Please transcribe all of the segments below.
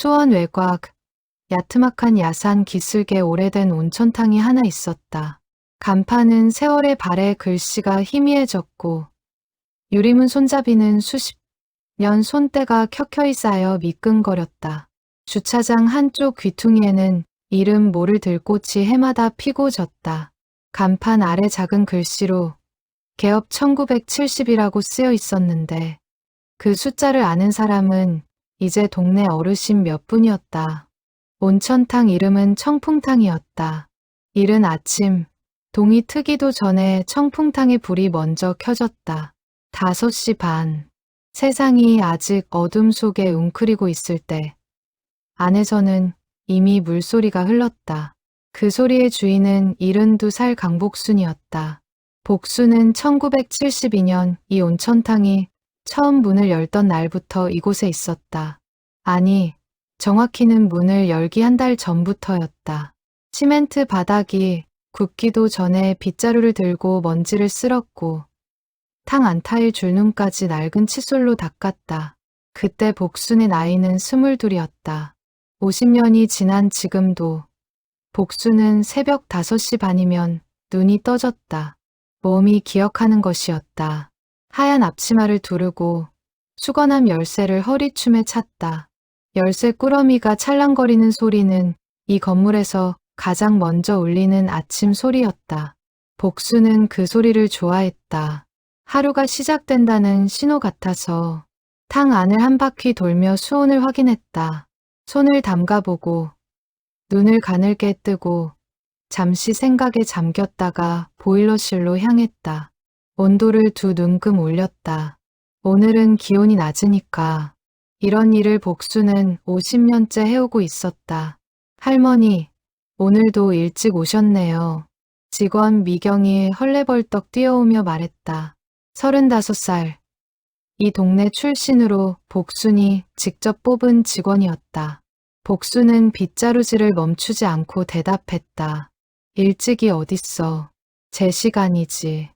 수원 외곽, 야트막한 야산 기슭에 오래된 온천탕이 하나 있었다. 간판은 세월의 발에 글씨가 희미해졌고 유리문 손잡이는 수십 년 손때가 켜켜이 쌓여 미끈거렸다. 주차장 한쪽 귀퉁이에는 이름 모를 들꽃이 해마다 피고 졌다. 간판 아래 작은 글씨로 개업 1970이라고 쓰여 있었는데 그 숫자를 아는 사람은 이제 동네 어르신 몇 분이었다. 온천탕 이름은 청풍탕이었다. 이른 아침, 동이 트기도 전에 청풍탕의 불이 먼저 켜졌다. 5시 반. 세상이 아직 어둠 속에 웅크리고 있을 때 안에서는 이미 물소리가 흘렀다. 그 소리의 주인은 72살 강복순이었다. 복순은 1972년 이 온천탕이 처음 문을 열던 날부터 이곳에 있었다. 아니, 정확히는 문을 열기 한 달 전부터였다. 시멘트 바닥이 굳기도 전에 빗자루를 들고 먼지를 쓸었고 탕 안 타일 줄눈까지 낡은 칫솔로 닦았다. 그때 복순의 나이는 22이었다. 50년이 지난 지금도 복순은 새벽 5시 반이면 눈이 떠졌다. 몸이 기억하는 것이었다. 하얀 앞치마를 두르고 수건함 열쇠를 허리춤에 찼다. 열쇠 꾸러미가 찰랑거리는 소리는 이 건물에서 가장 먼저 울리는 아침 소리였다. 복순은 그 소리를 좋아했다. 하루가 시작된다는 신호 같아서 탕 안을 한 바퀴 돌며 수온을 확인했다. 손을 담가보고 눈을 가늘게 뜨고 잠시 생각에 잠겼다가 보일러실로 향했다. 온도를 2눈금 올렸다. 오늘은 기온이 낮으니까. 이런 일을 복순은 50년째 해오고 있었다. 할머니, 오늘도 일찍 오셨네요. 직원 미경이 헐레벌떡 뛰어오며 말했다. 35살. 이 동네 출신으로 복순이 직접 뽑은 직원이었다. 복순은 빗자루질을 멈추지 않고 대답했다. 일찍이 어딨어. 제 시간이지.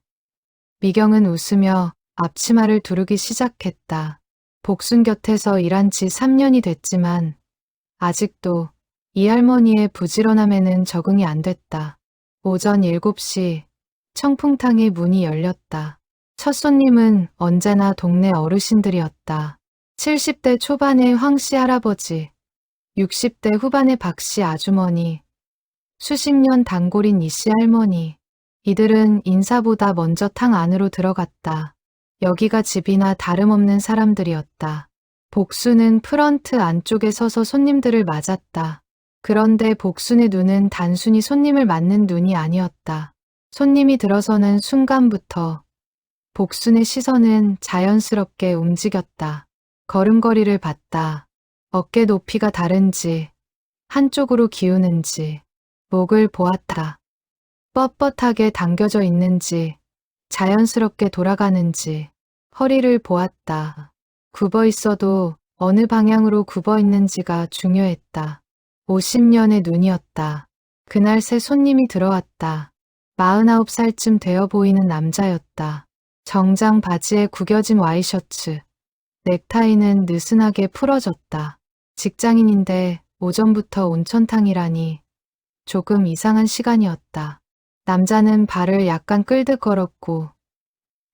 미경은 웃으며 앞치마를 두르기 시작했다. 복순 곁에서 일한 지 3년이 됐지만 아직도 이 할머니의 부지런함에는 적응이 안 됐다. 오전 7시 청풍탕의 문이 열렸다. 첫 손님은 언제나 동네 어르신들이었다. 70대 초반의 황씨 할아버지, 60대 후반의 박씨 아주머니, 수십 년 단골인 이씨 할머니. 이들은 인사보다 먼저 탕 안으로 들어갔다. 여기가 집이나 다름없는 사람들이었다. 복순은 프런트 안쪽에 서서 손님들을 맞았다. 그런데 복순의 눈은 단순히 손님을 맞는 눈이 아니었다. 손님이 들어서는 순간부터 복순의 시선은 자연스럽게 움직였다. 걸음걸이를 봤다. 어깨 높이가 다른지, 한쪽으로 기우는지, 목을 보았다. 뻣뻣하게 당겨져 있는지, 자연스럽게 돌아가는지, 허리를 보았다. 굽어 있어도 어느 방향으로 굽어 있는지가 중요했다. 50년의 눈이었다. 그날 새 손님이 들어왔다. 49살쯤 되어 보이는 남자였다. 정장 바지에 구겨진 와이셔츠, 넥타이는 느슨하게 풀어졌다. 직장인인데 오전부터 온천탕이라니 조금 이상한 시간이었다. 남자는 발을 약간 끌듯 걸었고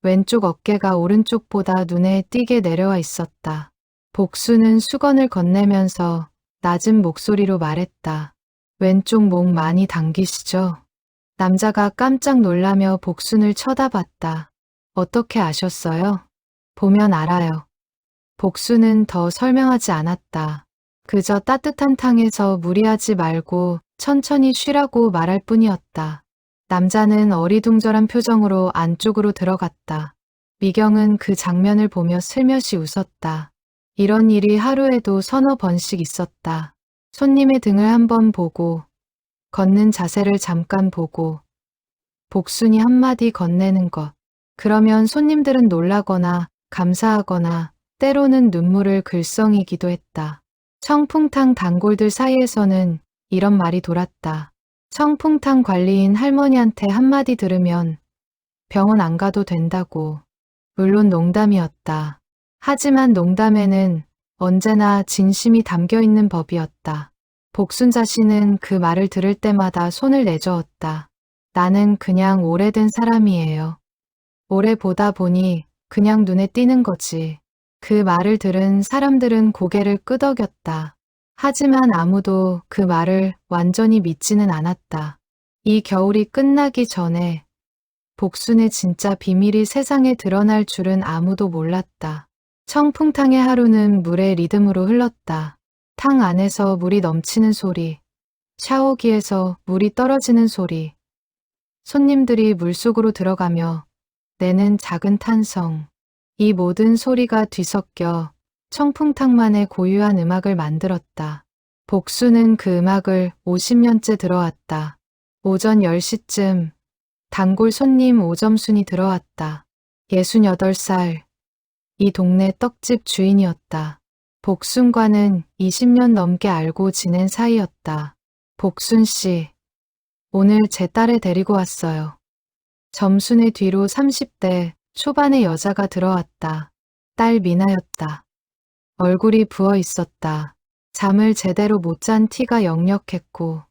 왼쪽 어깨가 오른쪽보다 눈에 띄게 내려와 있었다. 복순은 수건을 건네면서 낮은 목소리로 말했다. 왼쪽 목 많이 당기시죠? 남자가 깜짝 놀라며 복순을 쳐다봤다. 어떻게 아셨어요? 보면 알아요. 복순은 더 설명하지 않았다. 그저 따뜻한 탕에서 무리하지 말고 천천히 쉬라고 말할 뿐이었다. 남자는 어리둥절한 표정으로 안쪽으로 들어갔다. 미경은 그 장면을 보며 슬며시 웃었다. 이런 일이 하루에도 서너 번씩 있었다. 손님의 등을 한번 보고, 걷는 자세를 잠깐 보고, 복순이 한마디 건네는 것. 그러면 손님들은 놀라거나 감사하거나 때로는 눈물을 글썽이기도 했다. 청풍탕 단골들 사이에서는 이런 말이 돌았다. 청풍탕 관리인 할머니한테 한마디 들으면 병원 안 가도 된다고. 물론 농담이었다. 하지만 농담에는 언제나 진심이 담겨 있는 법이었다. 복순 자신은 그 말을 들을 때마다 손을 내저었다. 나는 그냥 오래된 사람이에요. 오래 보다 보니 그냥 눈에 띄는 거지. 그 말을 들은 사람들은 고개를 끄덕였다. 하지만 아무도 그 말을 완전히 믿지는 않았다. 이 겨울이 끝나기 전에 복순의 진짜 비밀이 세상에 드러날 줄은 아무도 몰랐다. 청풍탕의 하루는 물의 리듬으로 흘렀다. 탕 안에서 물이 넘치는 소리, 샤워기에서 물이 떨어지는 소리, 손님들이 물속으로 들어가며 내는 작은 탄성. 이 모든 소리가 뒤섞여 청풍탕만의 고유한 음악을 만들었다. 복수는 그 음악을 50년째 들어왔다. 오전 10시쯤 단골 손님 오점순이 들어왔다. 68살. 이 동네 떡집 주인이었다. 복순과는 20년 넘게 알고 지낸 사이였다. 복순 씨, 오늘 제 딸을 데리고 왔어요. 점순의 뒤로 30대 초반의 여자가 들어왔다. 딸 미나였다. 얼굴이 부어 있었다. 잠을 제대로 못 잔 티가 역력했고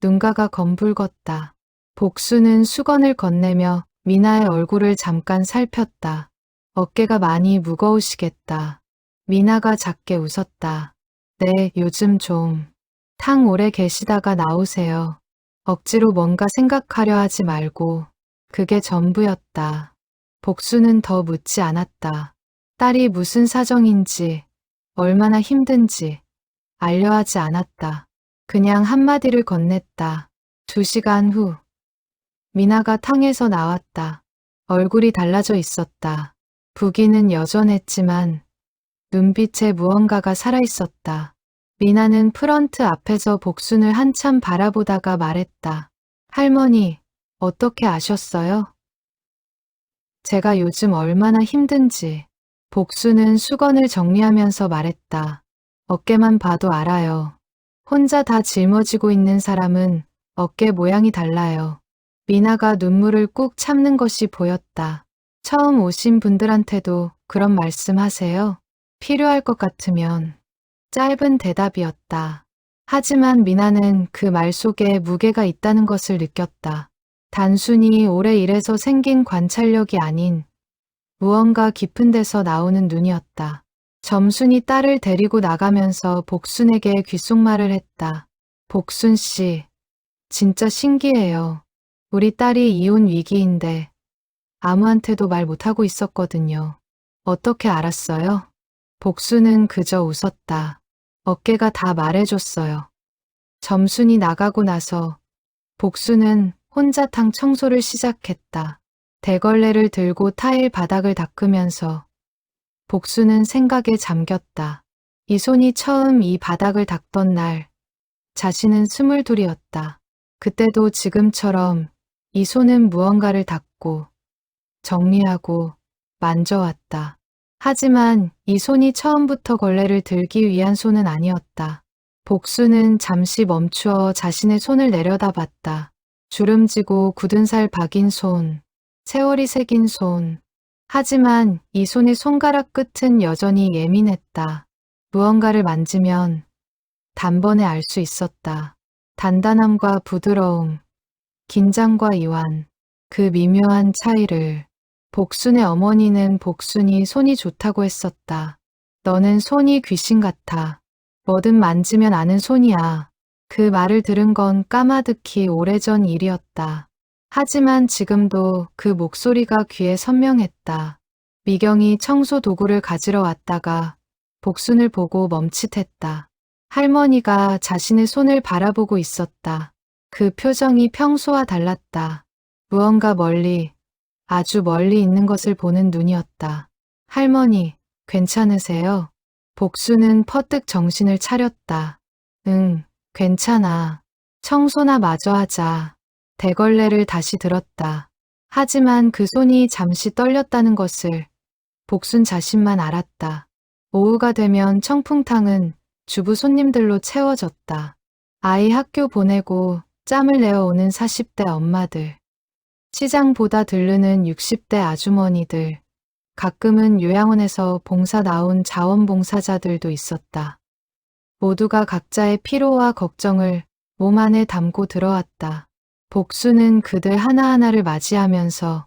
눈가가 검붉었다. 복수는 수건을 건네며 미나의 얼굴을 잠깐 살폈다. 어깨가 많이 무거우시겠다. 미나가 작게 웃었다. 네, 요즘 좀. 탕 오래 계시다가 나오세요. 억지로 뭔가 생각하려 하지 말고. 그게 전부였다. 복수는 더 묻지 않았다. 딸이 무슨 사정인지, 얼마나 힘든지 알려 하지 않았다. 그냥 한마디를 건넸다. 2시간 후, 미나가 탕에서 나왔다. 얼굴이 달라져 있었다. 부기는 여전했지만 눈빛에 무언가가 살아있었다. 미나는 프런트 앞에서 복순을 한참 바라보다가 말했다. 할머니, 어떻게 아셨어요? 제가 요즘 얼마나 힘든지. 복수는 수건을 정리하면서 말했다. 어깨만 봐도 알아요. 혼자 다 짊어지고 있는 사람은 어깨 모양이 달라요. 미나가 눈물을 꾹 참는 것이 보였다. 처음 오신 분들한테도 그런 말씀 하세요? 필요할 것 같으면. 짧은 대답이었다. 하지만 미나는 그 말 속에 무게가 있다는 것을 느꼈다. 단순히 오래 일해서 생긴 관찰력이 아닌 무언가 깊은 데서 나오는 눈이었다. 점순이 딸을 데리고 나가면서 복순에게 귓속말을 했다. 복순 씨, 진짜 신기해요. 우리 딸이 이혼 위기인데 아무한테도 말 못하고 있었거든요. 어떻게 알았어요? 복순은 그저 웃었다. 어깨가 다 말해줬어요. 점순이 나가고 나서 복순은 혼자 탕 청소를 시작했다. 대걸레를 들고 타일 바닥을 닦으면서 복순은 생각에 잠겼다. 이 손이 처음 이 바닥을 닦던 날 자신은 22이었다. 그때도 지금처럼 이 손은 무언가를 닦고 정리하고 만져왔다. 하지만 이 손이 처음부터 걸레를 들기 위한 손은 아니었다. 복수는 잠시 멈추어 자신의 손을 내려다봤다. 주름지고 굳은 살 박인 손, 세월이 새긴 손. 하지만 이 손의 손가락 끝은 여전히 예민했다. 무언가를 만지면 단번에 알 수 있었다. 단단함과 부드러움, 긴장과 이완, 그 미묘한 차이를. 복순의 어머니는 복순이 손이 좋다고 했었다. 너는 손이 귀신 같아. 뭐든 만지면 아는 손이야. 그 말을 들은 건 까마득히 오래전 일이었다. 하지만 지금도 그 목소리가 귀에 선명했다. 미경이 청소 도구를 가지러 왔다가 복순을 보고 멈칫했다. 할머니가 자신의 손을 바라보고 있었다. 그 표정이 평소와 달랐다. 무언가 멀리, 아주 멀리 있는 것을 보는 눈이었다. 할머니, 괜찮으세요? 복수는 퍼뜩 정신을 차렸다. 응, 괜찮아. 청소나 마저 하자. 대걸레를 다시 들었다. 하지만 그 손이 잠시 떨렸다는 것을 복순 자신만 알았다. 오후가 되면 청풍탕은 주부 손님들로 채워졌다. 아이 학교 보내고 짬을 내어 오는 40대 엄마들. 시장 보다 들르는 60대 아주머니들, 가끔은 요양원에서 봉사 나온 자원봉사자들도 있었다. 모두가 각자의 피로와 걱정을 몸 안에 담고 들어왔다. 복수는 그들 하나하나를 맞이하면서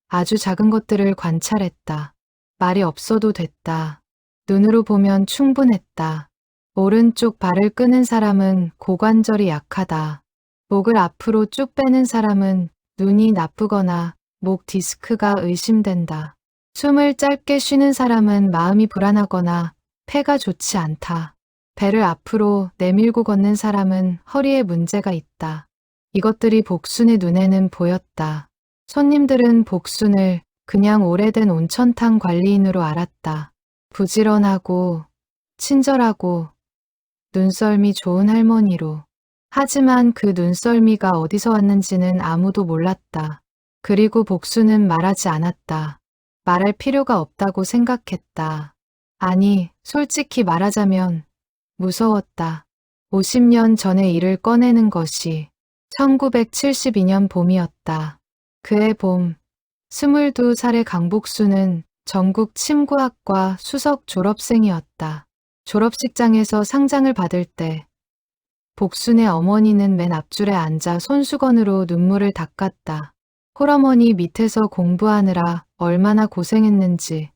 아주 작은 것들을 관찰했다. 말이 없어도 됐다. 눈으로 보면 충분했다. 오른쪽 발을 끄는 사람은 고관절이 약하다. 목을 앞으로 쭉 빼는 사람은 눈이 나쁘거나 목 디스크가 의심된다. 숨을 짧게 쉬는 사람은 마음이 불안하거나 폐가 좋지 않다. 배를 앞으로 내밀고 걷는 사람은 허리에 문제가 있다. 이것들이 복순의 눈에는 보였다. 손님들은 복순을 그냥 오래된 온천탕 관리인으로 알았다. 부지런하고 친절하고 눈썰미 좋은 할머니로. 하지만 그 눈썰미가 어디서 왔는지는 아무도 몰랐다. 그리고 복순은 말하지 않았다. 말할 필요가 없다고 생각했다. 아니, 솔직히 말하자면 무서웠다. 50년 전의 일을 꺼내는 것이 1972년 봄이었다. 그해 봄, 22살의 강복수는 전국 침구학과 수석 졸업생이었다. 졸업식장에서 상장을 받을 때 복순의 어머니는 맨 앞줄에 앉아 손수건으로 눈물을 닦았다. 홀어머니 밑에서 공부하느라 얼마나 고생했는지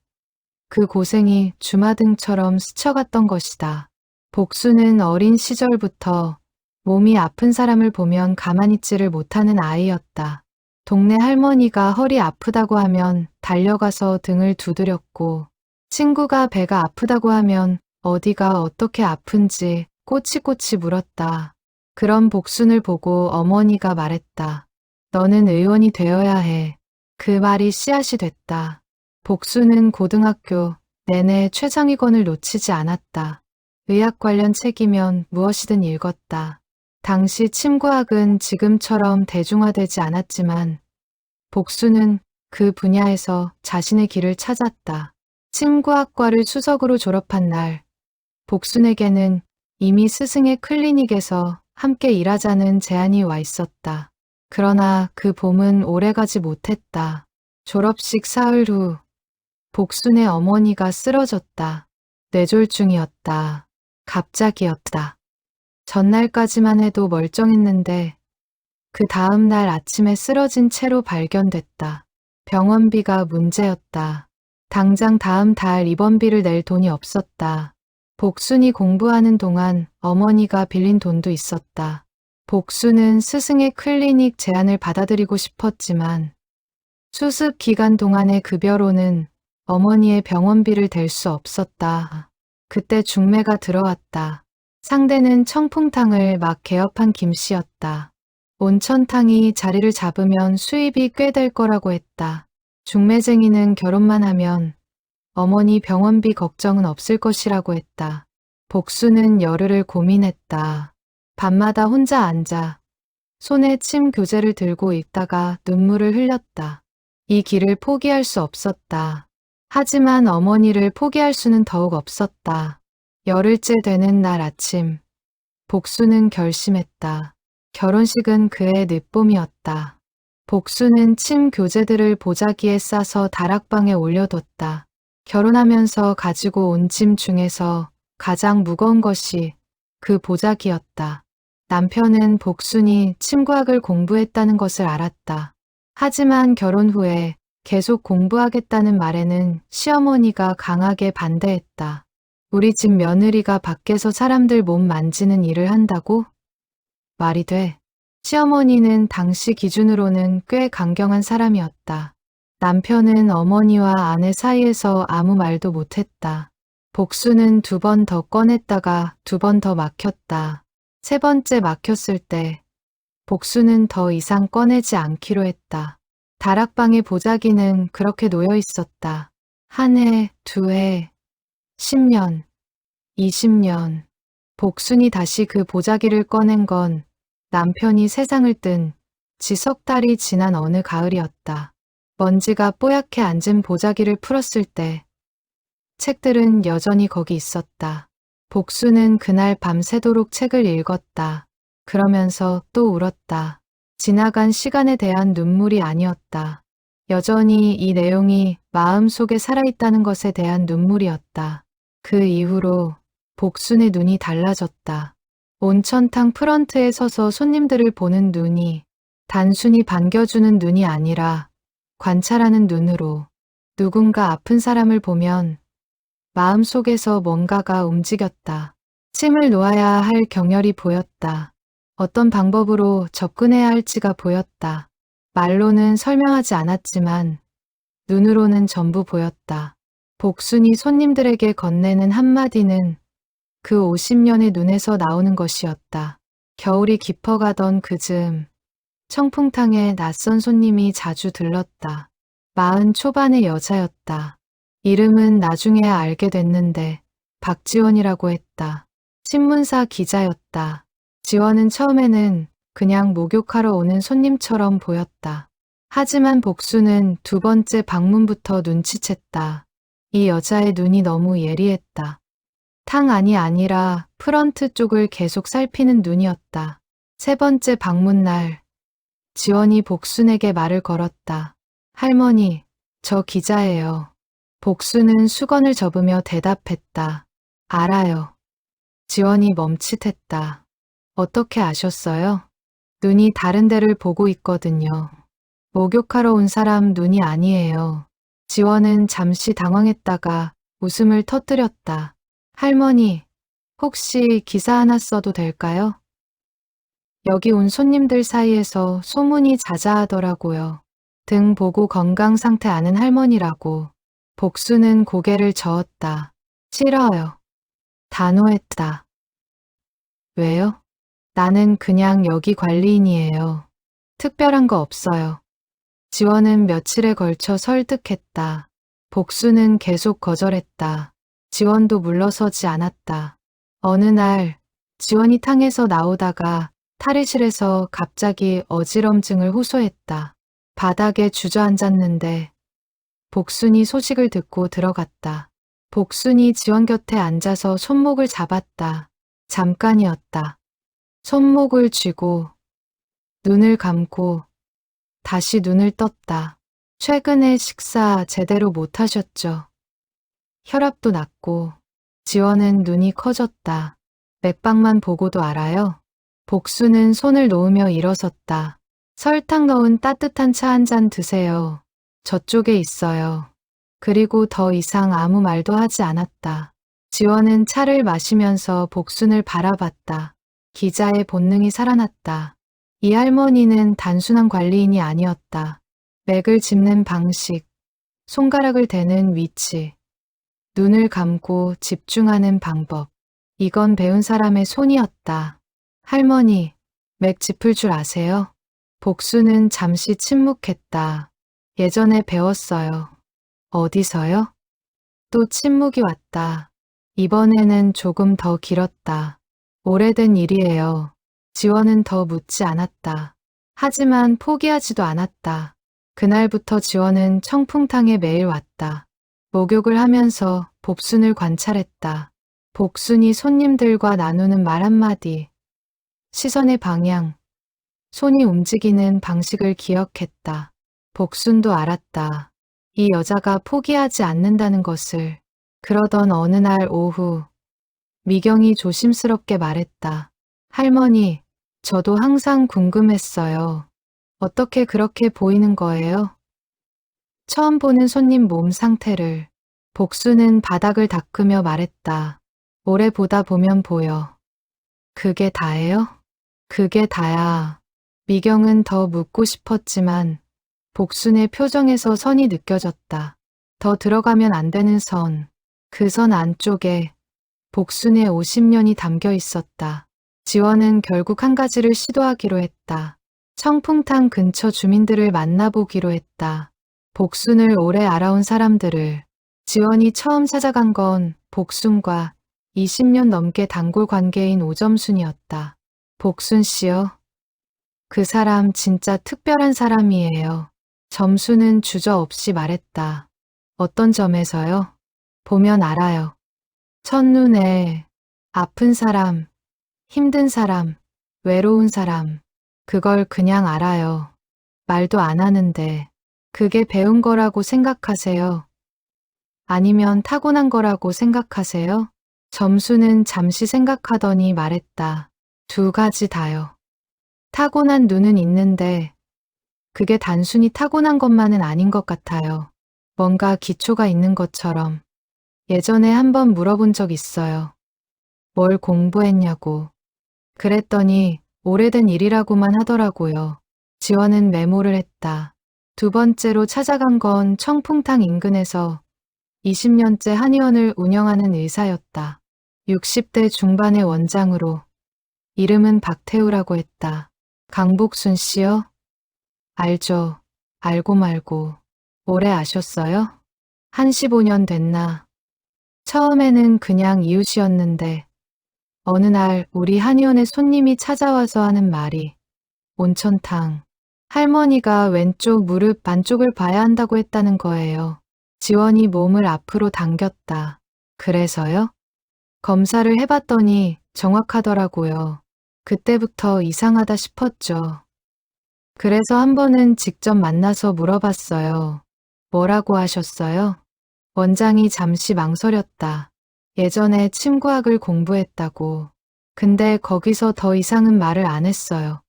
그 고생이 주마등처럼 스쳐갔던 것이다. 복순은 어린 시절부터 몸이 아픈 사람을 보면 가만히 있지를 못하는 아이였다. 동네 할머니가 허리 아프다고 하면 달려가서 등을 두드렸고 친구가 배가 아프다고 하면 어디가 어떻게 아픈지 꼬치꼬치 물었다. 그런 복순을 보고 어머니가 말했다. 너는 의원이 되어야 해. 그 말이 씨앗이 됐다. 복순은 고등학교 내내 최상위권을 놓치지 않았다. 의학 관련 책이면 무엇이든 읽었다. 당시 침구학은 지금처럼 대중화되지 않았지만 복순은 그 분야에서 자신의 길을 찾았다. 침구학과를 수석으로 졸업한 날, 복순에게는 이미 스승의 클리닉에서 함께 일하자는 제안이 와 있었다. 그러나 그 봄은 오래가지 못했다. 졸업식 사흘 후 복순의 어머니가 쓰러졌다. 뇌졸중이었다. 갑자기였다. 전날까지만 해도 멀쩡했는데 그 다음 날 아침에 쓰러진 채로 발견됐다. 병원비가 문제였다. 당장 다음 달 입원비를 낼 돈이 없었다. 복순이 공부하는 동안 어머니가 빌린 돈도 있었다. 복순은 스승의 클리닉 제안을 받아들이고 싶었지만 수습 기간 동안의 급여로는 어머니의 병원비를 댈 수 없었다. 그때 중매가 들어왔다. 상대는 청풍탕을 막 개업한 김씨였다. 온천탕이 자리를 잡으면 수입이 꽤 될 거라고 했다. 중매쟁이는 결혼만 하면 어머니 병원비 걱정은 없을 것이라고 했다. 복순은 열흘을 고민했다. 밤마다 혼자 앉아 손에 침 교재를 들고 읽다가 눈물을 흘렸다. 이 길을 포기할 수 없었다. 하지만 어머니를 포기할 수는 더욱 없었다. 열흘째 되는 날 아침, 복순은 결심했다. 결혼식은 그해 늦봄이었다. 복순은 침 교재들을 보자기에 싸서 다락방에 올려뒀다. 결혼하면서 가지고 온 짐 중에서 가장 무거운 것이 그 보자기였다. 남편은 복순이 침구학을 공부했다는 것을 알았다. 하지만 결혼 후에 계속 공부하겠다는 말에는 시어머니가 강하게 반대했다. 우리 집 며느리가 밖에서 사람들 몸 만지는 일을 한다고? 말이 돼. 시어머니는 당시 기준으로는 꽤 강경한 사람이었다. 남편은 어머니와 아내 사이에서 아무 말도 못했다. 복순은 2번 더 꺼냈다가 2번 더 막혔다. 3번째 막혔을 때 복순은 더 이상 꺼내지 않기로 했다. 다락방의 보자기는 그렇게 놓여 있었다. 1해, 2해, 10년, 20년. 복순이 다시 그 보자기를 꺼낸 건 남편이 세상을 뜬 지 석 달이 지난 어느 가을이었다. 먼지가 뽀얗게 앉은 보자기를 풀었을 때 책들은 여전히 거기 있었다. 복순은 그날 밤새도록 책을 읽었다. 그러면서 또 울었다. 지나간 시간에 대한 눈물이 아니었다. 여전히 이 내용이 마음속에 살아있다는 것에 대한 눈물이었다. 그 이후로 복순의 눈이 달라졌다. 온천탕 프런트에 서서 손님들을 보는 눈이 단순히 반겨주는 눈이 아니라 관찰하는 눈으로 누군가 아픈 사람을 보면 마음속에서 뭔가가 움직였다. 침을 놓아야 할 경혈이 보였다. 어떤 방법으로 접근해야 할지가 보였다. 말로는 설명하지 않았지만 눈으로는 전부 보였다. 복순이 손님들에게 건네는 한마디는 그 50년의 눈에서 나오는 것이었다. 겨울이 깊어가던 그즈음 청풍탕에 낯선 손님이 자주 들렀다. 40 초반의 여자였다. 이름은 나중에야 알게 됐는데 박지원이라고 했다. 신문사 기자였다. 지원은 처음에는 그냥 목욕하러 오는 손님처럼 보였다. 하지만 복수는 두 번째 방문부터 눈치챘다. 이 여자의 눈이 너무 예리했다. 탕 안이 아니라 프런트 쪽을 계속 살피는 눈이었다. 세 번째 방문 날, 지원이 복순에게 말을 걸었다. 할머니, 저 기자예요. 복순은 수건을 접으며 대답했다. 알아요. 지원이 멈칫했다. 어떻게 아셨어요? 눈이 다른 데를 보고 있거든요. 목욕하러 온 사람 눈이 아니에요. 지원은 잠시 당황했다가 웃음을 터뜨렸다. 할머니, 혹시 기사 하나 써도 될까요? 여기 온 손님들 사이에서 소문이 자자하더라고요. 등 보고 건강 상태 아는 할머니라고. 복수는 고개를 저었다. 싫어요. 단호했다. 왜요? 나는 그냥 여기 관리인이에요. 특별한 거 없어요. 지원은 며칠에 걸쳐 설득했다. 복수는 계속 거절했다. 지원도 물러서지 않았다. 어느 날 지원이 탕에서 나오다가 탈의실에서 갑자기 어지럼증을 호소했다. 바닥에 주저앉았는데 복순이 소식을 듣고 들어갔다. 복순이 지원 곁에 앉아서 손목을 잡았다. 잠깐이었다. 손목을 쥐고 눈을 감고 다시 눈을 떴다. 최근에 식사 제대로 못하셨죠? 혈압도 낮고 지원은 눈이 커졌다. 맥박만 보고도 알아요? 복수는 손을 놓으며 일어섰다. 설탕 넣은 따뜻한 차 한 잔 드세요. 저쪽에 있어요. 그리고 더 이상 아무 말도 하지 않았다. 지원은 차를 마시면서 복순을 바라봤다. 기자의 본능이 살아났다. 이 할머니는 단순한 관리인이 아니었다. 맥을 짚는 방식, 손가락을 대는 위치, 눈을 감고 집중하는 방법. 이건 배운 사람의 손이었다. 할머니, 맥 짚을 줄 아세요? 복수는 잠시 침묵했다. 예전에 배웠어요. 어디서요? 또 침묵이 왔다. 이번에는 조금 더 길었다. 오래된 일이에요. 지원은 더 묻지 않았다. 하지만 포기하지도 않았다. 그날부터 지원은 청풍탕에 매일 왔다. 목욕을 하면서 복순을 관찰했다. 복순이 손님들과 나누는 말 한마디, 시선의 방향, 손이 움직이는 방식을 기억했다. 복순도 알았다. 이 여자가 포기하지 않는다는 것을. 그러던 어느 날 오후, 미경이 조심스럽게 말했다. 할머니, 저도 항상 궁금했어요. 어떻게 그렇게 보이는 거예요? 처음 보는 손님 몸 상태를. 복수는 바닥을 닦으며 말했다. 오래 보다 보면 보여. 그게 다예요? 그게 다야. 미경은 더 묻고 싶었지만 복순의 표정에서 선이 느껴졌다. 더 들어가면 안 되는 선. 그 선 안쪽에 복순의 50년이 담겨 있었다. 지원은 결국 한 가지를 시도하기로 했다. 청풍탕 근처 주민들을 만나보기로 했다. 복순을 오래 알아온 사람들을. 지원이 처음 찾아간 건 복순과 20년 넘게 단골 관계인 오점순이었다. 복순 씨요? 그 사람 진짜 특별한 사람이에요. 점수는 주저없이 말했다. 어떤 점에서요? 보면 알아요. 첫눈에 아픈 사람, 힘든 사람, 외로운 사람, 그걸 그냥 알아요. 말도 안 하는데 그게 배운 거라고 생각하세요? 아니면 타고난 거라고 생각하세요? 점수는 잠시 생각하더니 말했다. 두 가지 다요. 타고난 눈은 있는데 그게 단순히 타고난 것만은 아닌 것 같아요. 뭔가 기초가 있는 것처럼. 예전에 한번 물어본 적 있어요. 뭘 공부했냐고. 그랬더니 오래된 일이라고만 하더라고요. 지원은 메모를 했다. 두 번째로 찾아간 건 청풍탕 인근에서 20년째 한의원을 운영하는 의사였다. 60대 중반의 원장으로. 이름은 박태우라고 했다. 강복순 씨요? 알죠. 알고 말고. 오래 아셨어요? 한 15년 됐나. 처음에는 그냥 이웃이었는데 어느 날 우리 한의원에 손님이 찾아와서 하는 말이 온천탕. 할머니가 왼쪽 무릎 반쪽을 봐야 한다고 했다는 거예요. 지원이 몸을 앞으로 당겼다. 그래서요? 검사를 해봤더니 정확하더라고요. 그때부터 이상하다 싶었죠. 그래서 한 번은 직접 만나서 물어봤어요. 뭐라고 하셨어요? 원장이 잠시 망설였다. 예전에 침구학을 공부했다고. 근데 거기서 더 이상은 말을 안 했어요.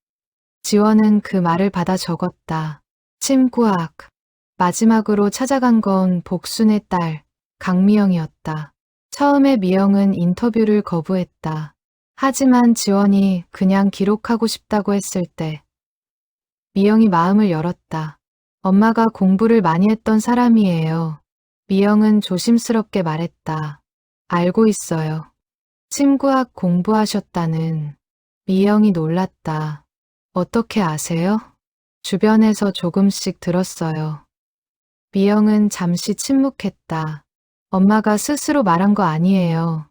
지원은 그 말을 받아 적었다. 침구학. 마지막으로 찾아간 건 복순의 딸, 강미영이었다. 처음에 미영은 인터뷰를 거부했다. 하지만 지원이 그냥 기록하고 싶다고 했을 때 미영이 마음을 열었다. 엄마가 공부를 많이 했던 사람이에요. 미영은 조심스럽게 말했다. 알고 있어요. 침구학 공부하셨다는. 미영이 놀랐다. 어떻게 아세요? 주변에서 조금씩 들었어요. 미영은 잠시 침묵했다. 엄마가 스스로 말한 거 아니에요.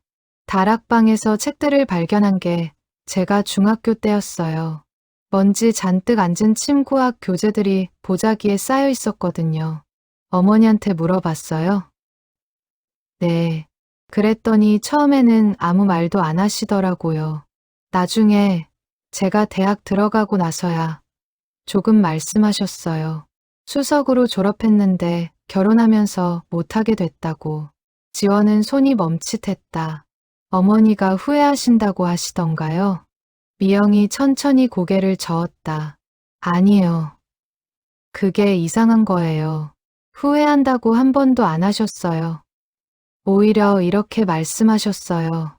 다락방에서 책들을 발견한 게 제가 중학교 때였어요. 먼지 잔뜩 앉은 침구학 교재들이 보자기에 쌓여 있었거든요. 어머니한테 물어봤어요. 네. 그랬더니 처음에는 아무 말도 안 하시더라고요. 나중에 제가 대학 들어가고 나서야 조금 말씀하셨어요. 수석으로 졸업했는데 결혼하면서 못하게 됐다고. 지원은 손이 멈칫했다. 어머니가 후회하신다고 하시던가요? 미영이 천천히 고개를 저었다. 아니요. 그게 이상한 거예요. 후회한다고 한 번도 안 하셨어요. 오히려 이렇게 말씀하셨어요.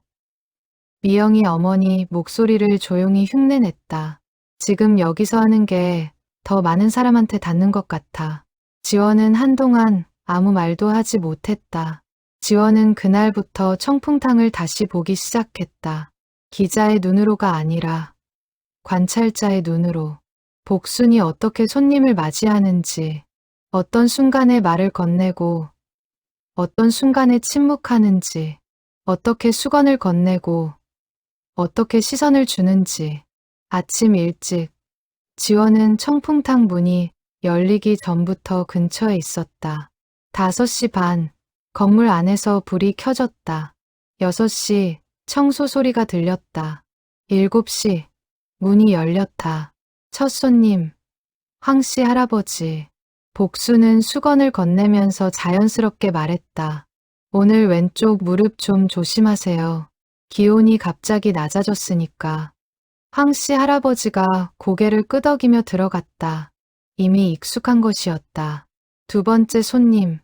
미영이 어머니 목소리를 조용히 흉내냈다. 지금 여기서 하는 게 더 많은 사람한테 닿는 것 같아. 지원은 한동안 아무 말도 하지 못했다. 지원은 그날부터 청풍탕을 다시 보기 시작했다. 기자의 눈으로가 아니라 관찰자의 눈으로. 복순이 어떻게 손님을 맞이하는지, 어떤 순간에 말을 건네고, 어떤 순간에 침묵하는지, 어떻게 수건을 건네고, 어떻게 시선을 주는지. 아침 일찍 지원은 청풍탕 문이 열리기 전부터 근처에 있었다. 5시 반, 건물 안에서 불이 켜졌다. 6시, 청소 소리가 들렸다. 7시, 문이 열렸다. 첫 손님, 황씨 할아버지. 복수는 수건을 건네면서 자연스럽게 말했다. 오늘 왼쪽 무릎 좀 조심하세요. 기온이 갑자기 낮아졌으니까. 황씨 할아버지가 고개를 끄덕이며 들어갔다. 이미 익숙한 것이었다. 두 번째 손님,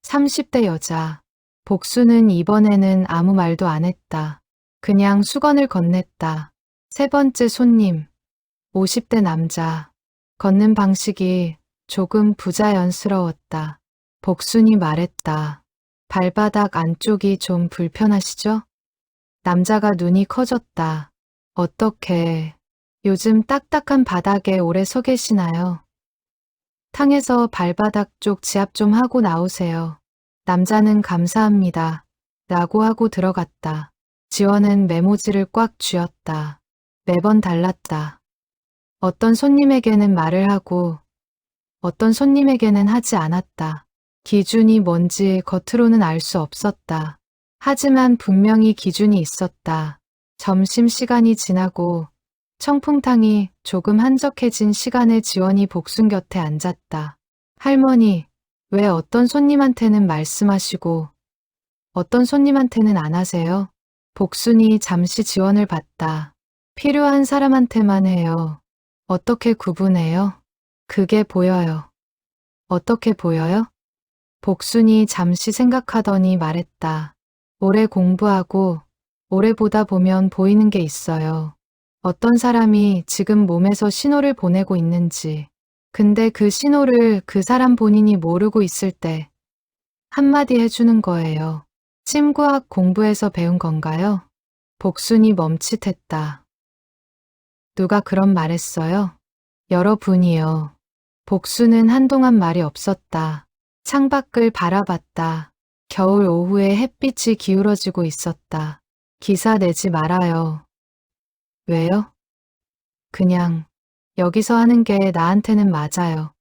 30대 여자. 복수는 이번에는 아무 말도 안 했다. 그냥 수건을 건넸다. 세 번째 손님, 50대 남자. 걷는 방식이 조금 부자연스러웠다. 복순이 말했다. 발바닥 안쪽이 좀 불편하시죠? 남자가 눈이 커졌다. 어떻게 요즘 딱딱한 바닥에 오래 서 계시나요? 탕에서 발바닥 쪽 지압 좀 하고 나오세요. 남자는 감사합니다. 라고 하고 들어갔다. 지원은 메모지를 꽉 쥐었다. 매번 달랐다. 어떤 손님에게는 말을 하고 어떤 손님에게는 하지 않았다. 기준이 뭔지 겉으로는 알 수 없었다. 하지만 분명히 기준이 있었다. 점심시간이 지나고 청풍탕이 조금 한적해진 시간에 지원이 복순 곁에 앉았다. 할머니, 왜 어떤 손님한테는 말씀하시고 어떤 손님한테는 안 하세요? 복순이 잠시 지원을 받다. 필요한 사람한테만 해요. 어떻게 구분해요? 그게 보여요. 어떻게 보여요? 복순이 잠시 생각하더니 말했다. 오래 공부하고 오래 보다 보면 보이는 게 있어요. 어떤 사람이 지금 몸에서 신호를 보내고 있는지. 근데 그 신호를 그 사람 본인이 모르고 있을 때 한마디 해주는 거예요. 심구학 공부에서 배운 건가요? 복순이 멈칫했다. 누가 그런 말했어요? 여러분이요. 복순은 한동안 말이 없었다. 창밖을 바라봤다. 겨울 오후에 햇빛이 기울어지고 있었다. 기사 내지 말아요. 왜요? 그냥 여기서 하는 게 나한테는 맞아요.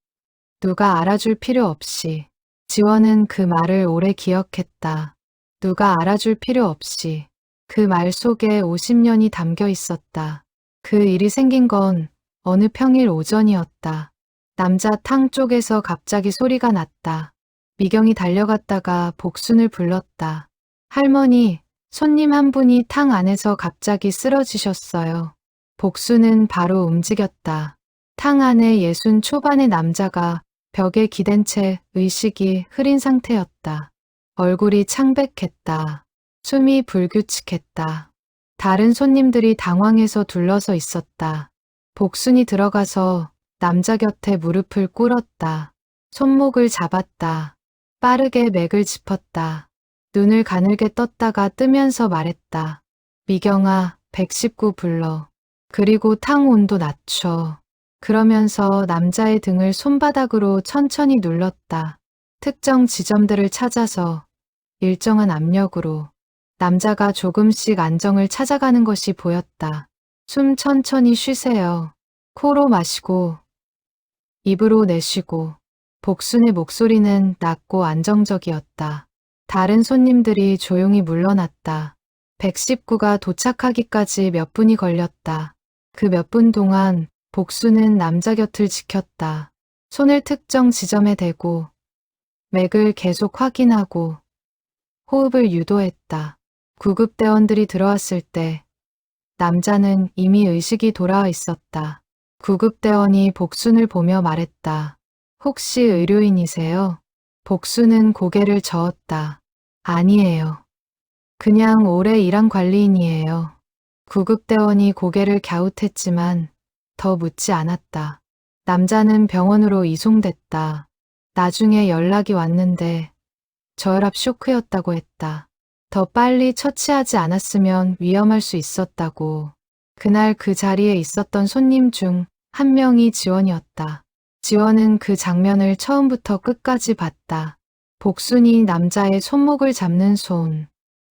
누가 알아줄 필요 없이. 지원은 그 말을 오래 기억했다. 누가 알아줄 필요 없이. 그 말 속에 50년이 담겨 있었다. 그 일이 생긴 건 어느 평일 오전이었다. 남자 탕 쪽에서 갑자기 소리가 났다. 미경이 달려갔다가 복순을 불렀다. 할머니, 손님 한 분이 탕 안에서 갑자기 쓰러지셨어요. 복순은 바로 움직였다. 탕 안에 60 초반의 남자가 벽에 기댄 채 의식이 흐린 상태였다. 얼굴이 창백했다. 숨이 불규칙했다. 다른 손님들이 당황해서 둘러서 있었다. 복순이 들어가서 남자 곁에 무릎을 꿇었다. 손목을 잡았다. 빠르게 맥을 짚었다. 눈을 가늘게 떴다가 뜨면서 말했다. 미경아, 119 불러. 그리고 탕 온도 낮춰. 그러면서 남자의 등을 손바닥으로 천천히 눌렀다. 특정 지점들을 찾아서 일정한 압력으로 남자가 조금씩 안정을 찾아가는 것이 보였다. 숨 천천히 쉬세요. 코로 마시고 입으로 내쉬고. 복순의 목소리는 낮고 안정적이었다. 다른 손님들이 조용히 물러났다. 119가 도착하기까지 몇 분이 걸렸다. 그 몇 분 동안 복순은 남자 곁을 지켰다. 손을 특정 지점에 대고 맥을 계속 확인하고 호흡을 유도했다. 구급대원들이 들어왔을 때 남자는 이미 의식이 돌아와 있었다. 구급대원이 복순을 보며 말했다. 혹시 의료인이세요? 복순은 고개를 저었다. 아니에요. 그냥 오래 일한 관리인이에요. 구급대원이 고개를 갸웃했지만 더 묻지 않았다. 남자는 병원으로 이송됐다. 나중에 연락이 왔는데 저혈압 쇼크였다고 했다. 더 빨리 처치하지 않았으면 위험할 수 있었다고. 그날 그 자리에 있었던 손님 중 한 명이 지원이었다. 지원은 그 장면을 처음부터 끝까지 봤다. 복순이 남자의 손목을 잡는 손,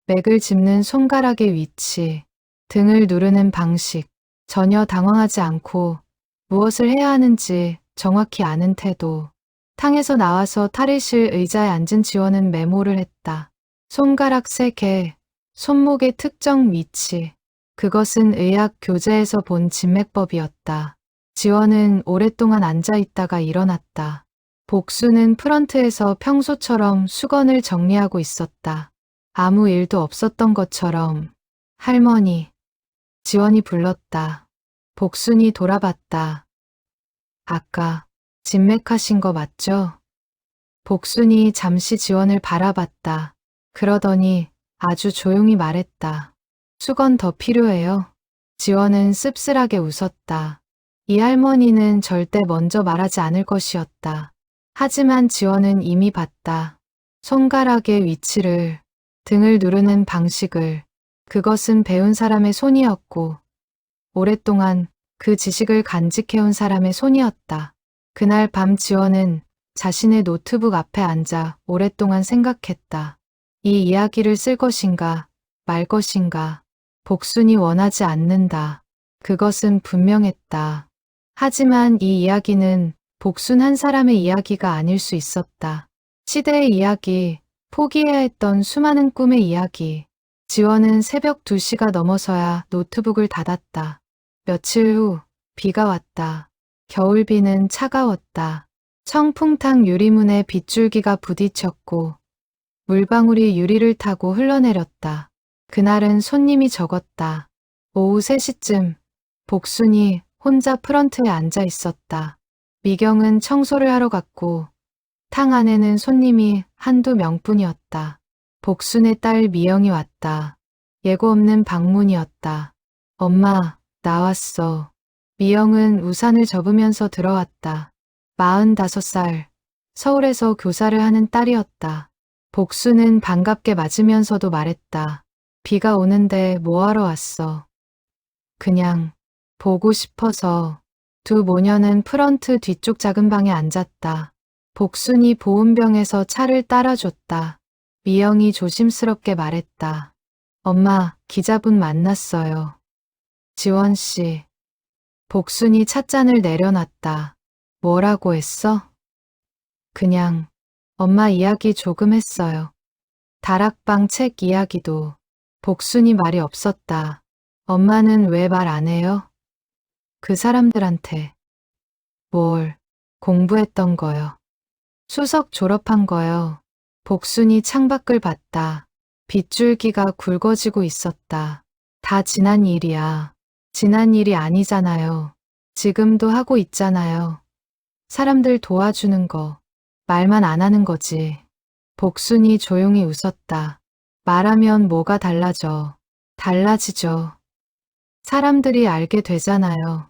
맥을 짚는 손가락의 위치, 등을 누르는 방식, 전혀 당황하지 않고 무엇을 해야 하는지 정확히 아는 태도. 탕에서 나와서 탈의실 의자에 앉은 지원은 메모를 했다. 손가락 3개, 손목의 특정 위치. 그것은 의학 교재에서 본 진맥법이었다. 지원은 오랫동안 앉아 있다가 일어났다. 복수는 프런트에서 평소처럼 수건을 정리하고 있었다. 아무 일도 없었던 것처럼. 할머니. 지원이 불렀다. 복순이 돌아봤다. 아까 진맥하신 거 맞죠? 복순이 잠시 지원을 바라봤다. 그러더니 아주 조용히 말했다. 수건 더 필요해요. 지원은 씁쓸하게 웃었다. 이 할머니는 절대 먼저 말하지 않을 것이었다. 하지만 지원은 이미 봤다. 손가락의 위치를, 등을 누르는 방식을. 그것은 배운 사람의 손이었고 오랫동안 그 지식을 간직해온 사람의 손이었다. 그날 밤 지원은 자신의 노트북 앞에 앉아 오랫동안 생각했다. 이 이야기를 쓸 것인가 말 것인가. 복순이 원하지 않는다. 그것은 분명했다. 하지만 이 이야기는 복순 한 사람의 이야기가 아닐 수 있었다. 시대의 이야기, 포기해야 했던 수많은 꿈의 이야기. 지원은 새벽 2시가 넘어서야 노트북을 닫았다. 며칠 후 비가 왔다. 겨울비는 차가웠다. 청풍탕 유리문에 빗줄기가 부딪혔고 물방울이 유리를 타고 흘러내렸다. 그날은 손님이 적었다. 오후 3시쯤 복순이 혼자 프런트에 앉아 있었다. 미경은 청소를 하러 갔고 탕 안에는 손님이 한두 명뿐이었다. 복순의 딸 미영이 왔다. 예고 없는 방문이었다. 엄마, 나왔어. 미영은 우산을 접으면서 들어왔다. 45살, 서울에서 교사를 하는 딸이었다. 복수는 반갑게 맞으면서도 말했다. 비가 오는데 뭐하러 왔어? 그냥 보고 싶어서. 두 모녀는 프런트 뒤쪽 작은 방에 앉았다. 복순이 보온병에서 차를 따라줬다. 미영이 조심스럽게 말했다. 엄마, 기자분 만났어요. 지원 씨. 복순이 찻잔을 내려놨다. 뭐라고 했어? 그냥 엄마 이야기 조금 했어요. 다락방 책 이야기도. 복순이 말이 없었다. 엄마는 왜 말 안 해요? 그 사람들한테. 뭘, 공부했던 거요. 수석 졸업한 거요. 복순이 창밖을 봤다. 빗줄기가 굵어지고 있었다. 다 지난 일이야. 지난 일이 아니잖아요. 지금도 하고 있잖아요. 사람들 도와주는 거, 말만 안 하는 거지. 복순이 조용히 웃었다. 말하면 뭐가 달라져. 달라지죠. 사람들이 알게 되잖아요.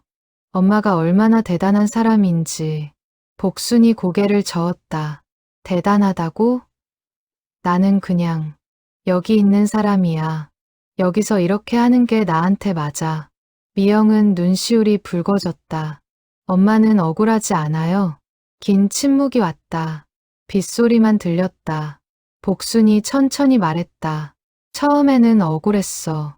엄마가 얼마나 대단한 사람인지. 복순이 고개를 저었다. 대단하다고? 나는 그냥 여기 있는 사람이야. 여기서 이렇게 하는 게 나한테 맞아. 미영은 눈시울이 붉어졌다. 엄마는 억울하지 않아요? 긴 침묵이 왔다. 빗소리만 들렸다. 복순이 천천히 말했다. 처음에는 억울했어.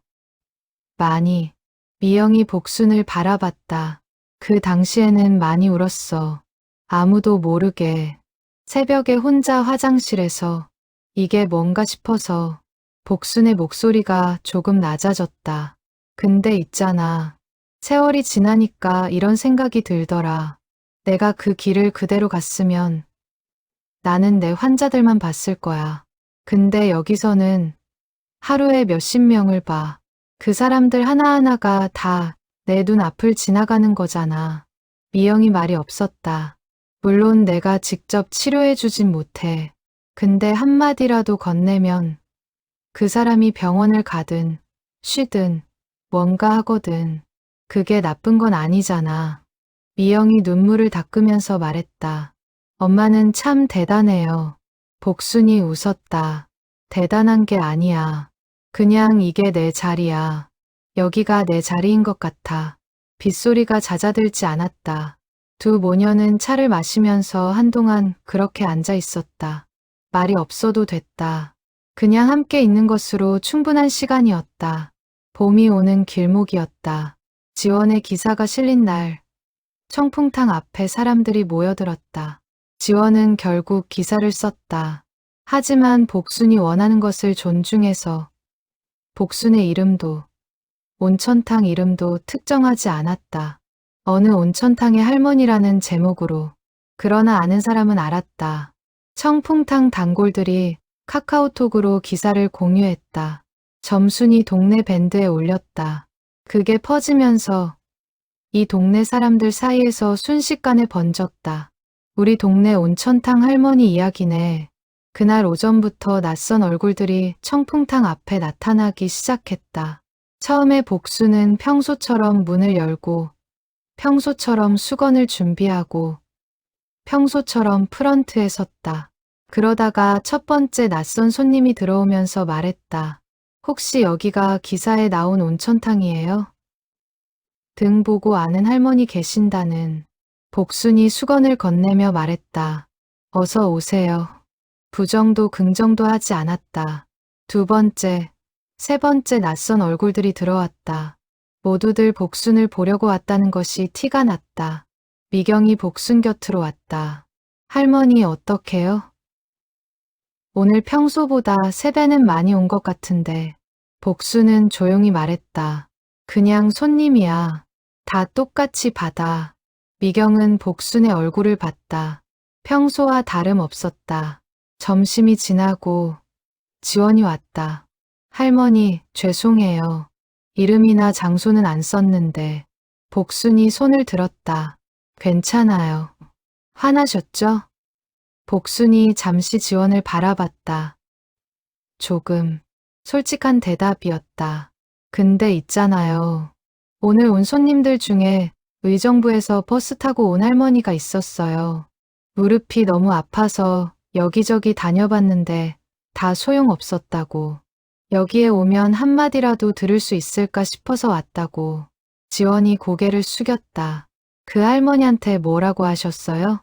많이. 미영이 복순을 바라봤다. 그 당시에는 많이 울었어. 아무도 모르게. 새벽에 혼자 화장실에서. 이게 뭔가 싶어서. 복순의 목소리가 조금 낮아졌다. 근데 있잖아. 세월이 지나니까 이런 생각이 들더라. 내가 그 길을 그대로 갔으면 나는 내 환자들만 봤을 거야. 근데 여기서는 하루에 몇십 명을 봐. 그 사람들 하나하나가 다 내 눈 앞을 지나가는 거잖아. 미영이 말이 없었다. 물론 내가 직접 치료해주진 못해. 근데 한마디라도 건네면 그 사람이 병원을 가든 쉬든 뭔가 하거든. 그게 나쁜 건 아니잖아. 미영이 눈물을 닦으면서 말했다. 엄마는 참 대단해요. 복순이 웃었다. 대단한 게 아니야. 그냥 이게 내 자리야. 여기가 내 자리인 것 같아. 빗소리가 잦아들지 않았다. 두 모녀는 차를 마시면서 한동안 그렇게 앉아 있었다. 말이 없어도 됐다. 그냥 함께 있는 것으로 충분한 시간이었다. 봄이 오는 길목이었다. 지원의 기사가 실린 날, 청풍탕 앞에 사람들이 모여들었다. 지원은 결국 기사를 썼다. 하지만 복순이 원하는 것을 존중해서 복순의 이름도 온천탕 이름도 특정하지 않았다. 어느 온천탕의 할머니라는 제목으로. 그러나 아는 사람은 알았다. 청풍탕 단골들이 카카오톡으로 기사를 공유했다. 점순이 동네 밴드에 올렸다. 그게 퍼지면서 이 동네 사람들 사이에서 순식간에 번졌다. 우리 동네 온천탕 할머니 이야기네. 그날 오전부터 낯선 얼굴들이 청풍탕 앞에 나타나기 시작했다. 처음에 복수는 평소처럼 문을 열고 평소처럼 수건을 준비하고 평소처럼 프런트에 섰다. 그러다가 첫 번째 낯선 손님이 들어오면서 말했다. 혹시 여기가 기사에 나온 온천탕이에요? 등 보고 아는 할머니 계신다는. 복순이 수건을 건네며 말했다. 어서 오세요. 부정도 긍정도 하지 않았다. 두 번째, 세 번째 낯선 얼굴들이 들어왔다. 모두들 복순을 보려고 왔다는 것이 티가 났다. 미경이 복순 곁으로 왔다. 할머니 어떡해요? 오늘 평소보다 3배는 많이 온 것 같은데. 복순은 조용히 말했다. 그냥 손님이야. 다 똑같이 받아. 미경은 복순의 얼굴을 봤다. 평소와 다름없었다. 점심이 지나고 지원이 왔다. 할머니, 죄송해요. 이름이나 장소는 안 썼는데. 복순이 손을 들었다. 괜찮아요. 화나셨죠? 복순이 잠시 지원을 바라봤다. 조금 솔직한 대답이었다. 근데 있잖아요. 오늘 온 손님들 중에 의정부에서 버스 타고 온 할머니가 있었어요. 무릎이 너무 아파서 여기저기 다녀봤는데 다 소용없었다고. 여기에 오면 한마디라도 들을 수 있을까 싶어서 왔다고. 지원이 고개를 숙였다. 그 할머니한테 뭐라고 하셨어요?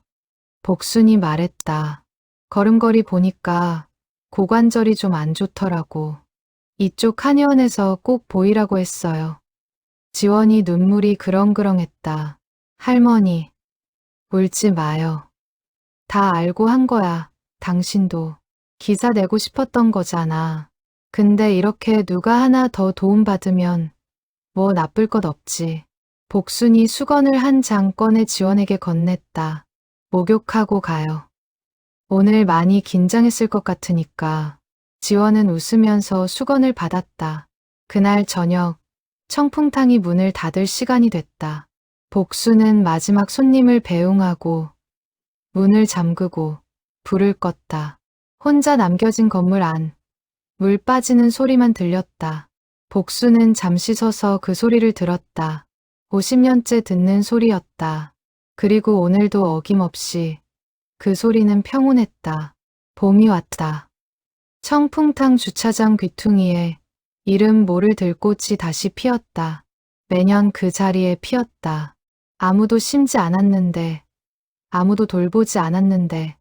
복순이 말했다. 걸음걸이 보니까 고관절이 좀 안 좋더라고. 이쪽 한의원에서 꼭 보이라고 했어요. 지원이 눈물이 그렁그렁했다. 할머니, 울지 마요. 다 알고 한 거야. 당신도. 기사 내고 싶었던 거잖아. 근데 이렇게 누가 하나 더 도움받으면 뭐 나쁠 것 없지. 복순이 수건을 한 장 꺼내 지원에게 건넸다. 목욕하고 가요. 오늘 많이 긴장했을 것 같으니까. 지원은 웃으면서 수건을 받았다. 그날 저녁 청풍탕이 문을 닫을 시간이 됐다. 복순은 마지막 손님을 배웅하고 문을 잠그고 불을 껐다. 혼자 남겨진 건물 안. 물 빠지는 소리만 들렸다. 복순은 잠시 서서 그 소리를 들었다. 50년째 듣는 소리였다. 그리고 오늘도 어김없이 그 소리는 평온했다. 봄이 왔다. 청풍탕 주차장 귀퉁이에 이름 모를 들꽃이 다시 피었다. 매년 그 자리에 피었다. 아무도 심지 않았는데, 아무도 돌보지 않았는데,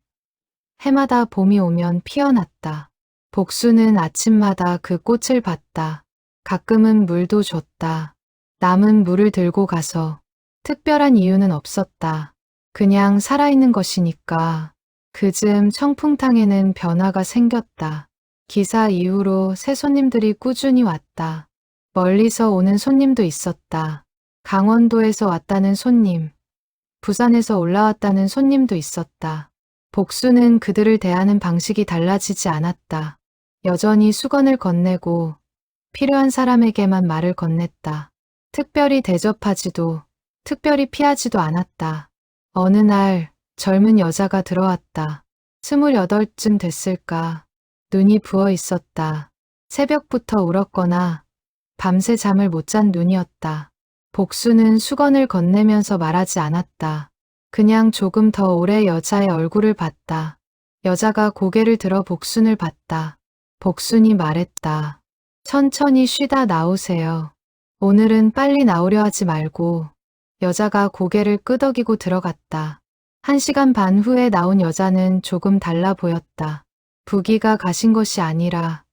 해마다 봄이 오면 피어났다. 복수는 아침마다 그 꽃을 봤다. 가끔은 물도 줬다. 남은 물을 들고 가서 특별한 이유는 없었다. 그냥 살아있는 것이니까. 그즈음 청풍탕에는 변화가 생겼다. 기사 이후로 새 손님들이 꾸준히 왔다. 멀리서 오는 손님도 있었다. 강원도에서 왔다는 손님, 부산에서 올라왔다는 손님도 있었다. 복수는 그들을 대하는 방식이 달라지지 않았다. 여전히 수건을 건네고 필요한 사람에게만 말을 건넸다. 특별히 대접하지도, 특별히 피하지도 않았다. 어느 날 젊은 여자가 들어왔다. 28쯤 됐을까. 눈이 부어 있었다. 새벽부터 울었거나 밤새 잠을 못 잔 눈이었다. 복수는 수건을 건네면서 말하지 않았다. 그냥 조금 더 오래 여자의 얼굴을 봤다. 여자가 고개를 들어 복순을 봤다. 복순이 말했다. 천천히 쉬다 나오세요. 오늘은 빨리 나오려 하지 말고. 여자가 고개를 끄덕이고 들어갔다. 1시간 반 후에 나온 여자는 조금 달라 보였다. 부기가 가신 것이 아니라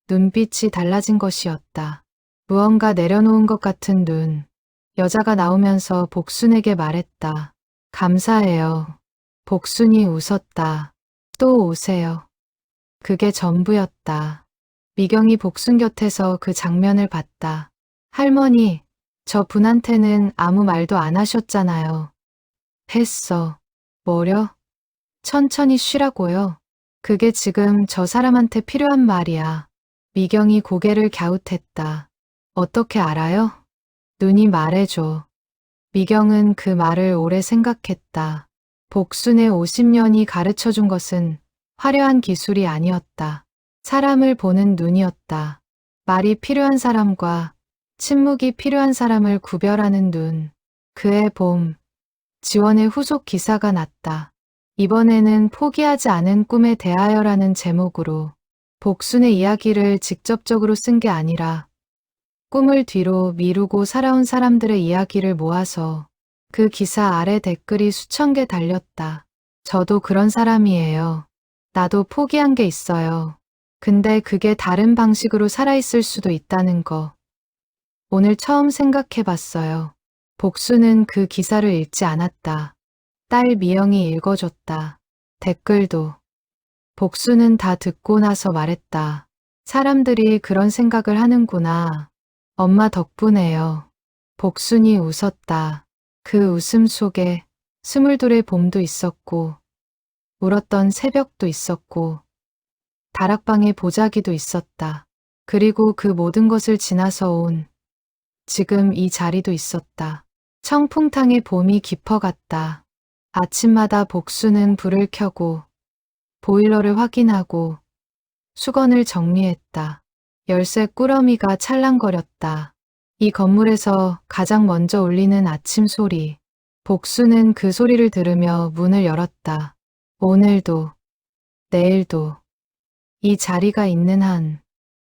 눈빛이 달라진 것이었다. 무언가 내려놓은 것 같은 눈. 여자가 나오면서 복순에게 말했다. 감사해요. 복순이 웃었다. 또 오세요. 그게 전부였다. 미경이 복순 곁에서 그 장면을 봤다. 할머니, 저 분한테는 아무 말도 안 하셨잖아요. 했어. 뭐려? 천천히 쉬라고요. 그게 지금 저 사람한테 필요한 말이야. 미경이 고개를 갸웃했다. 어떻게 알아요? 눈이 말해줘. 미경은 그 말을 오래 생각했다. 복순의 50년이 가르쳐준 것은 화려한 기술이 아니었다. 사람을 보는 눈이었다. 말이 필요한 사람과 침묵이 필요한 사람을 구별하는 눈. 그해 봄, 지원의 후속 기사가 났다. 이번에는 포기하지 않은 꿈에 대하여라는 제목으로 복순의 이야기를 직접적으로 쓴 게 아니라 꿈을 뒤로 미루고 살아온 사람들의 이야기를 모아서 그 기사 아래 댓글이 수천 개 달렸다. 저도 그런 사람이에요. 나도 포기한 게 있어요. 근데 그게 다른 방식으로 살아있을 수도 있다는 거. 오늘 처음 생각해 봤어요. 복수는 그 기사를 읽지 않았다. 딸 미영이 읽어줬다. 댓글도. 복수는 다 듣고 나서 말했다. 사람들이 그런 생각을 하는구나. 엄마 덕분에요. 복순이 웃었다. 그 웃음 속에 스물둘의 봄도 있었고 울었던 새벽도 있었고 다락방에 보자기도 있었다. 그리고 그 모든 것을 지나서 온 지금 이 자리도 있었다. 청풍탕의 봄이 깊어갔다. 아침마다 복수는 불을 켜고 보일러를 확인하고 수건을 정리했다. 열쇠 꾸러미가 찰랑거렸다. 이 건물에서 가장 먼저 울리는 아침 소리. 복수는 그 소리를 들으며 문을 열었다. 오늘도, 내일도 이 자리가 있는 한